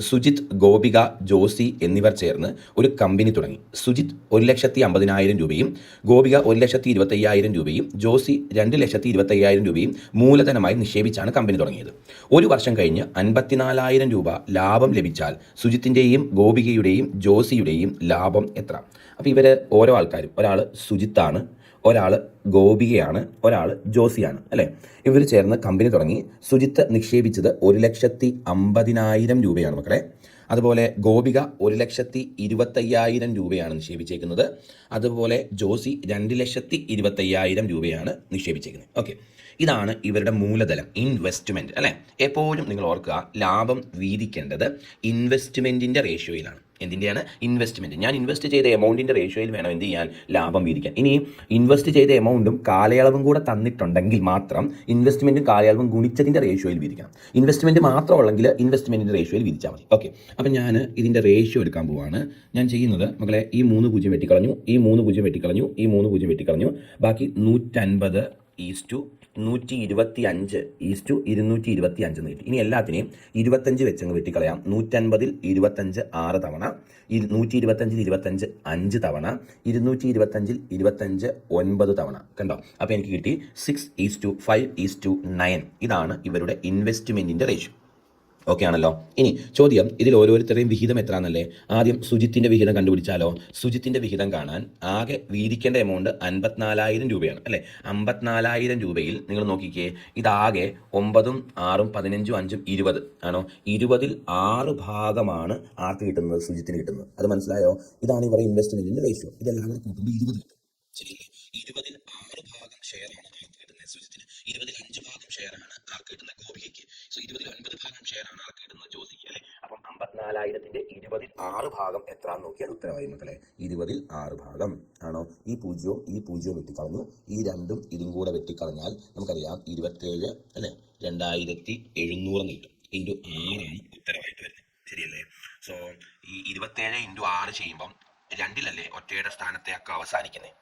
സുജിത്ത്, ഗോപിക, ജോസി എന്നിവർ ചേർന്ന് ഒരു കമ്പനി തുടങ്ങി. സുജിത്ത് 1,50,000 രൂപയും ഗോപിക 1,25,000 രൂപയും ജോസി 2,25,000 രൂപയും മൂലധനമായി നിക്ഷേപിച്ചാണ് കമ്പനി തുടങ്ങിയത്. ഒരു വർഷം കഴിഞ്ഞ് 54,000 രൂപ ലാഭം ലഭിച്ചാൽ സുജിത്തിൻ്റെയും ഗോപികയുടെയും ജോസിയുടെയും ലാഭം എത്ര? അപ്പോൾ ഇവർ ഓരോ ആൾക്കാരും, ഒരാൾ സുജിത്താണ്, ഒരാൾ ഗോപികയാണ്, ഒരാൾ ജോസിയാണ്, അല്ലേ? ഇവർ ചേർന്ന് കമ്പനി തുടങ്ങി. സുജിത്ത് നിക്ഷേപിച്ചത് 1,50,000 രൂപയാണ് മക്കളെ. അതുപോലെ ഗോപിക 1,25,000 രൂപയാണ് നിക്ഷേപിച്ചേക്കുന്നത്. അതുപോലെ ജോസി 2,25,000 രൂപയാണ് നിക്ഷേപിച്ചേക്കുന്നത്. ഓക്കെ, ഇതാണ് ഇവരുടെ മൂലധനം, ഇൻവെസ്റ്റ്മെൻറ്റ്, അല്ലേ? എപ്പോഴും നിങ്ങൾ ഓർക്കുക, ലാഭം വീതിക്കേണ്ടത് ഇൻവെസ്റ്റ്മെൻറ്റിൻ്റെ റേഷ്യോയിലാണ്. എന്തിൻ്റെയാണ്? ഇൻവെസ്റ്റ്മെൻറ്റ്. ഞാൻ ഇൻവെസ്റ്റ് ചെയ്ത എമൗണ്ടിൻ്റെ റേഷ്യോയിൽ വേണം എന്ത് ചെയ്യാൻ? ലാഭം വീതിക്കാൻ. ഇനി ഇൻവെസ്റ്റ് ചെയ്ത എമൗണ്ടും കാലയളവും കൂടെ തന്നിട്ടുണ്ടെങ്കിൽ മാത്രം ഇൻവെസ്റ്റ്മെൻറ്റും കാലയളവും ഗുണിച്ചതിൻ്റെ റേഷ്യോയിൽ വീതിക്കണം. ഇൻവെസ്റ്റ്മെൻറ്റ് മാത്രമുള്ളെങ്കിൽ ഇൻവെസ്റ്റ്മെൻറ്റിൻ്റെ റേഷ്യോയിൽ വീതിച്ചാൽ മതി. ഓക്കെ, അപ്പം ഞാൻ ഇതിൻ്റെ റേഷ്യോ എടുക്കാൻ പോവുകയാണ്. ഞാൻ ചെയ്യുന്നത് മക്കളെ, ഈ 3 0 വെട്ടിക്കളഞ്ഞു, ഈ 3 0 വെട്ടിക്കളഞ്ഞു, ഈ 3 0 വെട്ടിക്കളഞ്ഞു, ബാക്കി 150:225:225 കിട്ടി. ഇനി എല്ലാത്തിനെയും 25 വെച്ചങ്ങ് വെട്ടിക്കളയാം. 150-ൽ 25 6 തവണ, 125-ൽ 25 5 തവണ, 225-ൽ 25 9 തവണ. കണ്ടോ? അപ്പോൾ എനിക്ക് കിട്ടി 6:5:9. ഇതാണ് ഇവരുടെ ഇൻവെസ്റ്റ്മെൻറ്റിൻ്റെ റേഷ്യോ. ഓക്കെ ആണല്ലോ. ഇനി ചോദ്യം, ഇതിൽ ഓരോരുത്തരുടെയും വിഹിതം എത്രയാണെന്നല്ലേ? ആദ്യം സുജിത്തിൻ്റെ വിഹിതം കണ്ടുപിടിച്ചാലോ? സുജിത്തിൻ്റെ വിഹിതം കാണാൻ ആകെ വീതിക്കേണ്ട എമൗണ്ട് 54,000 രൂപയാണ്, അല്ലേ? 54,000 രൂപയിൽ നിങ്ങൾ നോക്കിക്കേ, ഇതാകെ 9, 6, 15, 5, 20 ആണോ? 20-ൽ 6 ഭാഗമാണ് ആർക്ക് കിട്ടുന്നത്? സുജിത്തിന് കിട്ടുന്നത്. അത് മനസ്സിലായോ? ഇതാണ് ഇവരുടെ ഇൻവെസ്റ്റ്മെൻറ്റിൻ്റെ റേഷ്യോ. ഇതെല്ലാം കൂടെ കൂട്ടുമ്പോൾ 20 കിട്ടും. ശരിയല്ലേ? 20-ൽ 6 ഭാഗം ഷെയറാണ് ആർക്ക് കിട്ടുന്നത്? സുജിത്തിന്. 20-ൽ 5 ഭാഗം ഷെയറാണ് ആർക്ക് കിട്ടുന്നത്? ഗോപികയ്ക്ക്. സോ 20-ൽ 9 ഭാഗം ഷെയറാണ് ആർക്ക് കിട്ടുന്നത്? ജോസിക്ക്, അല്ലേ? അപ്പം 54,000-ന്റെ 20-ൽ 6 ഭാഗം എത്രയാണെന്ന് നോക്കിയാൽ ഉത്തരമായി മക്കളെ. 20-ൽ 6 ഭാഗം ആണോ? ഈ 0 വെട്ടിക്കളഞ്ഞു, ഈ 2ഉം ഇതും കൂടെ വെട്ടിക്കളഞ്ഞാൽ നമുക്കറിയാം 27, അല്ലേ? 2,700 കിട്ടും. ഇൻറ്റു 6ആണ് ഉത്തരവായിട്ട് വരുന്നത്. ശരിയല്ലേ? സോ ഈ 27 ഇൻറ്റു 6 ചെയ്യുമ്പം 2-ലല്ലേ ഒറ്റയുടെ സ്ഥാനത്തെയൊക്കെ അവസാനിക്കുന്നത്,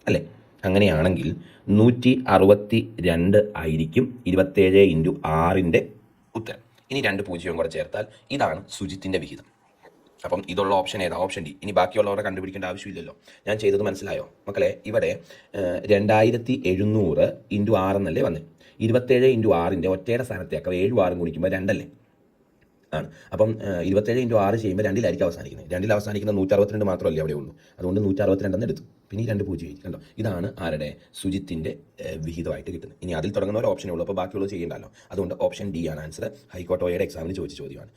അല്ലേ? അങ്ങനെയാണെങ്കിൽ 162 ആയിരിക്കും 27 ഇൻറ്റു 6-ന്റെ ഉത്തരം. ഇനി 2 0 കൂടെ ചേർത്താൽ ഇതാണ് സുജിത്തിൻ്റെ വിഹിതം. അപ്പം ഇതുള്ള ഓപ്ഷൻ ഏതാ? Option D. ഇനി ബാക്കിയുള്ളവരെ കണ്ടുപിടിക്കേണ്ട ആവശ്യമില്ലല്ലോ. ഞാൻ ചെയ്തത് മനസ്സിലായോ മക്കളെ? ഇവിടെ 2,700 ഇൻറ്റു 6 എന്നല്ലേ വന്നേ? 27 ഇൻറ്റു 6-ന്റെ ഒറ്റയുടെ സ്ഥാനത്തേക്ക് 7 6 കുടിക്കുമ്പോൾ 2 അല്ലേ ആണ്. അപ്പം 27 ഇൻറ്റു 6 ചെയ്യുമ്പോൾ 2-ലായിരിക്കും അവസാനിക്കുന്നത്. 2-ൽ അവസാനിക്കുന്ന 162 മാത്രമല്ലേ അവിടെ ഉള്ളൂ. അതുകൊണ്ട് 162 എടുത്തു. പിന്നെ ഈ 2 0 എഴുതി. കണ്ടോ? ഇതാണ് ആരുടെ? സുജിത്തിൻ്റെ വിഹിതമായിട്ട് കിട്ടുന്നത്. ഇനി അതിൽ തുടങ്ങുന്ന ഒരു ഓപ്ഷനേ ഉള്ളൂ. അപ്പോൾ ബാക്കിയുള്ളത് ചെയ്യേണ്ടല്ലോ. അതുകൊണ്ട് ഓപ്ഷൻ ഡി ആണ് ആൻസർ. ഹൈക്കോർട്ട് OAയുടെ എക്സാമിന് ചോദിച്ച ചോദ്യമാണ്.